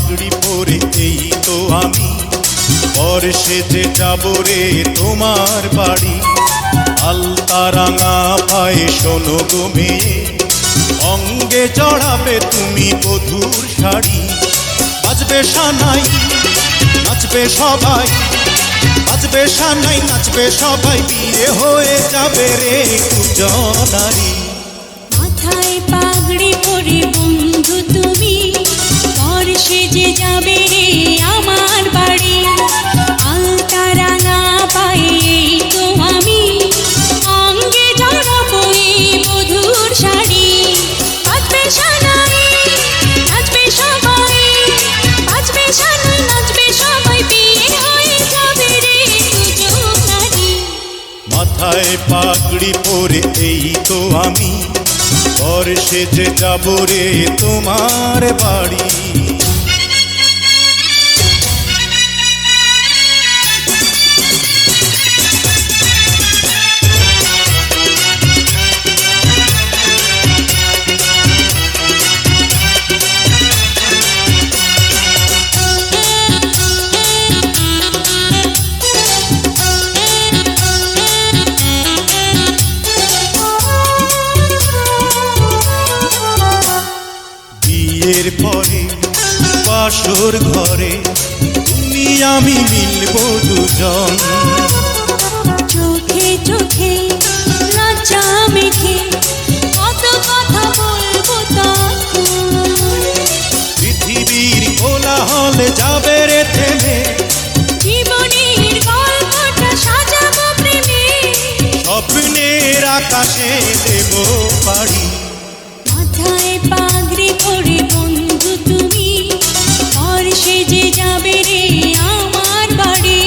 পাগড়ি পরে এই তো আমি বর সেজে যাব রে তোমার বাড়ি। আলতা রাঙা পায়ে শোনো গো মেয়ে, অঙ্গে জড়াবে তুমি বধূর শাড়ি। বাজবে সানাই নাচবে সবাই, বাজবে সানাই নাচবে সবাই, বিয়ে হয়ে যাবে রে দুজনারি। মাথায় পাগড়ি পরে বন্ধু তুমি বর সেজে যাবে রে আমার বাড়ি। আলতা রাঙা পায়ে এই তো আমি, অঙ্গে জড়াবো এই বধূর শাড়ি। বাজবে সানাই নাচবে সবাই, বাজবে সানাই নাচবে সবাই, বিয়ে হয়ে যাবে রে দুজনারি। মাথায় পাগড়ি পরে এই তো আমি বর সেজে যাব রে তোমার বাড়ি। বিয়ের পরে বাসর ঘরে তুমি আমি মিলবো দুজন। চোখে চোখে লজ্জা মেখে কত কথা বলবো তখন। পৃথিবীর কোলাহলে যাবে রে থেমে, জীবনের গল্পটা সাজাবো প্রেমে, স্বপ্নের আকাশে দেব পাড়ি। মাথায় পাগড়ি পরে বন্ধু তুমি বর সেজে যাবে রে আমার বাড়ি।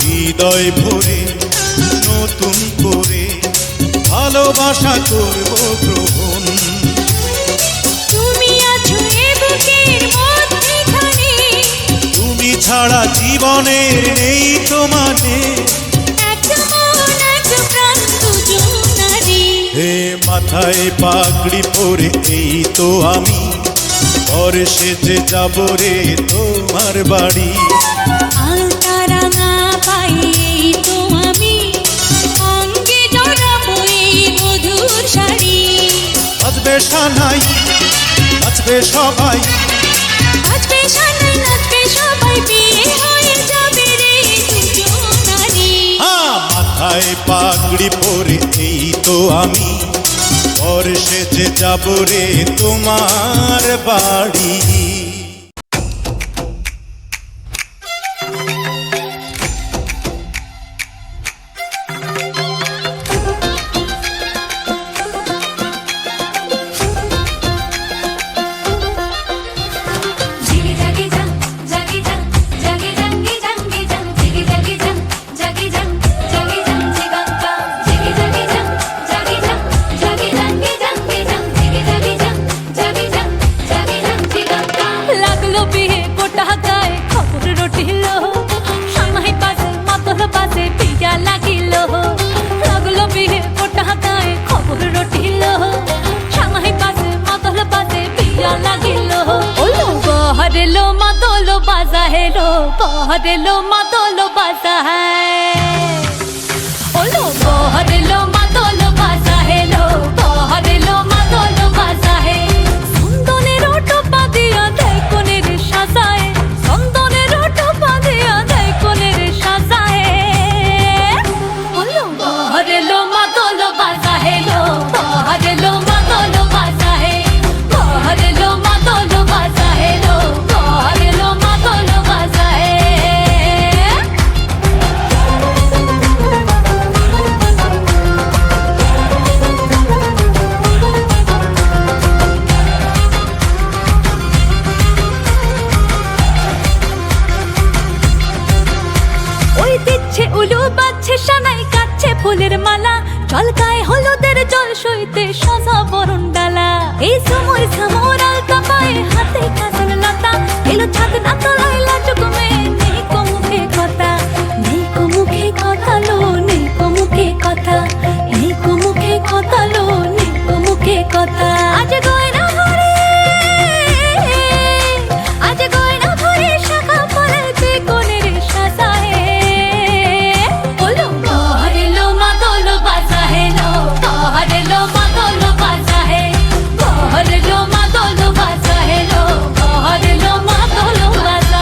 হৃদয় ভরে নতুন করে ভালোবাসা করব গ্রহণ। তুমি আছো এ বুকের মধ্যেখানে, তুমি ছাড়া জীবনের নেই তো মানে। এক মন এক প্রাণ দুজনারি। হে মাথায় পাগড়ি পরে এই তো আমি বর সেজে যাব রে তোমার বাড়ি। আলতা রাঙা পায়ে এই তো আমি, অঙ্গে জড়াবো এই বধূর শাড়ি। বাজবে সানাই নাচবে সবাই, বাজবে সানাই নাচবে সবাই, বিয়ে হয়ে যাবে রে দুজনারি। মাথায় পাগড়ি পরে এই তো আমি বর সেজে যাব রে তোমার বাড়ি। पहरेलो मातोलो बाजा है लो, पहरेलो मातोलो बाजा है। ओ लो पहरेलो मातोलो बाजा है लो, पहरेलो मातोलो बाजा है। संदने रोटो पादिया देय कोने रे साजाए, संदने रोटो पादिया देय कोने रे साजाए। ओ लो पहरेलो मातोलो बाजा है लो, पहरेलो मातोलो बाजा है, पहरेलो मातोलो बाजा है लो, पहरेलो मातोलो बाजा है। সইতে সাজা বরণ ডালা এই সময় সামর আলতা পায়ে হাতে কাজল লতা এলো ছাদ না তলায় লাজুক মেয়ে নেই কো মুখে কথা নেই কো মুখে কথা লো নেই কো মুখে কথা নেই কো মুখে কথা লো নেই কো মুখে কথা আজ গয়না ভরে আজ গয়না ভরে শাখা পড়েছে কোনের সাজায় বলো বহরেলো মাদল বাজা হেলো বহরেলো মাদল বাজা হে বহরেলো মাদল বাজা হেলো বহরেলো মাদল বাজা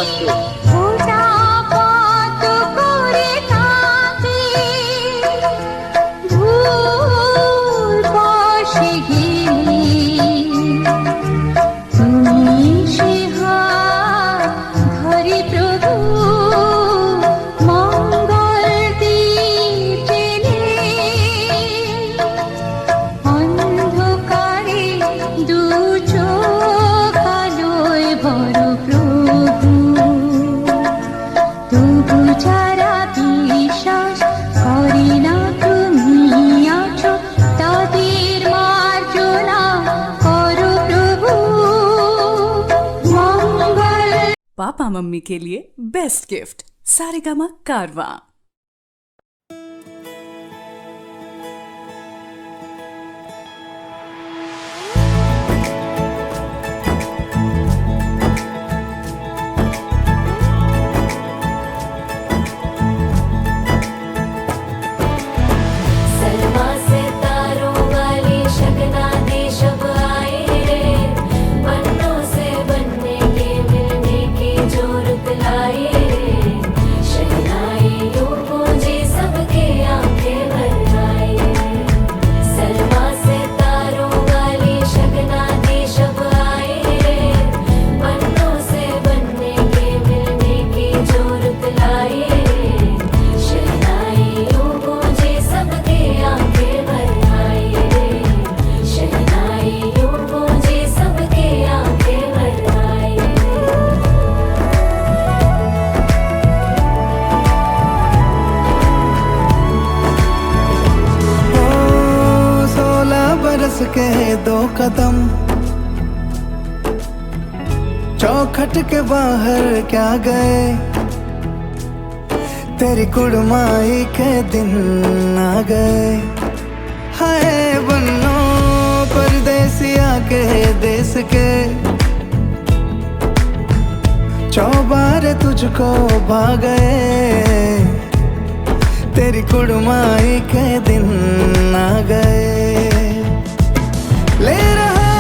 রাষ্ট্র। ফোঁটা-পট করে থাকে, ধূল বর্ষে গেলে তুমি সে হাত ধরে প্রভু, মঙ্গল দীপ জেলে। অন্ধকারে দু চোখ আলোয় ভরো প্রভু, তবু যারা বিশ্বাস করে না তুমি আছো, তাদের মার্জনা করো প্রভু। মঙ্গল पापा मम्मी के लिए बेस्ट गिफ्ट सारेगामा कारवा। सलमा से तारों वाली शगना देश अब आए रे, पन्नों से बनने के मिलने की जो रुत लाए रे, शहनाई यूं गूंजी सबके आंखें भर आए। सलमा से तारों वाली शगना देश अब आए रे, पन्नों से बनने के मिलने की जो रुत लाए रे, शहनाई यूं गूंजी सबके आंखें भर आए रे, शहनाई यूं गूंजी सबके आंखें भर आए रे। ओ 16 बरस के 2 कदम, चौखट के बाहर क्या गए, तेरी कुड़माई के दिन आ गए। हाय बन्नो परदेसिया के देश के, चौबारे तुझको भा गए, तेरी कुड़माई के दिन आ गए। ले रहा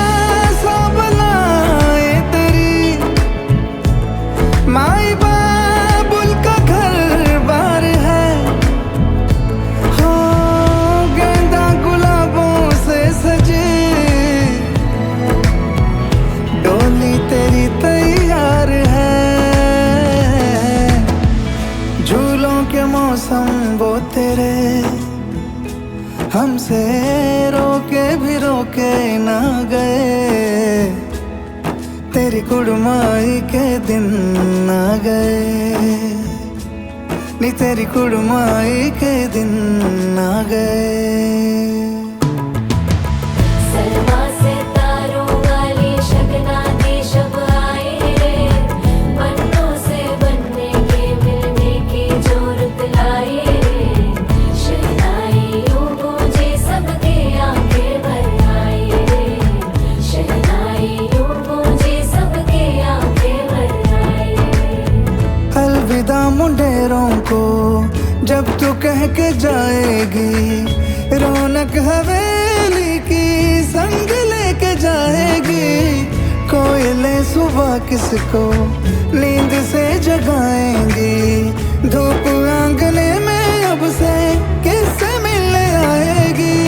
सब लाए तेरी माई बाबुल का घर बार है, हो गेंदा गुलाबों से सजी डोली तेरी तैयार है। झूलों के मौसम वो तेरे, हमसे रोके भी रोके ना गए, तेरी कुड़माई के दिन आ गए, नी तेरी कुड़माई के दिन आ गए। सलमा से तारों वाली शगना देश अब आए रे, पन्नों से बनने के मिलने की जो रुत लाए रे, शहनाई यूं गूंजी सबके आंखें भर आए रे, शहनाई यूं गूंजी सबके आंखें भर आए रे। अलविदा मुंडेरों को जब तू कह के जाएगी, रौनक हवेली की संग लेके जाएगी। कोयले सुबह किसको नींद से जगाएंगी, धूप आंगने में अब से किससे मिलने आएगी।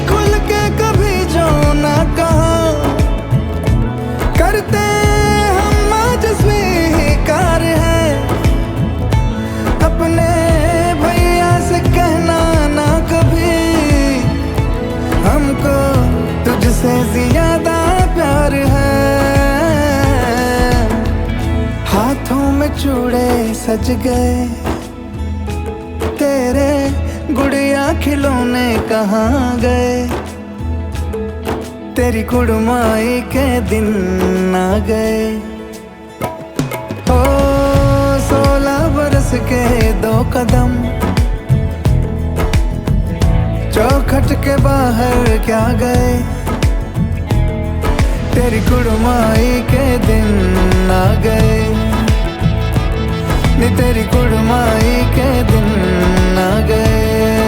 खुल के कभी जो ना कहा करते हम आज स्वीकार है, अपने भैया से कहना ना कभी, हमको तुझसे ज्यादा प्यार है। हाथों में चूड़े सज गए, तेरे गुड़िया खिलौने कहाँ गए, तेरी कुड़माई के दिन आ गए। ओ 16 बरस के 2 कदम, चौखट के बाहर क्या गए, तेरी कुड़माई के दिन आ गए, नी तेरी कुड़माई के दिन आ गए।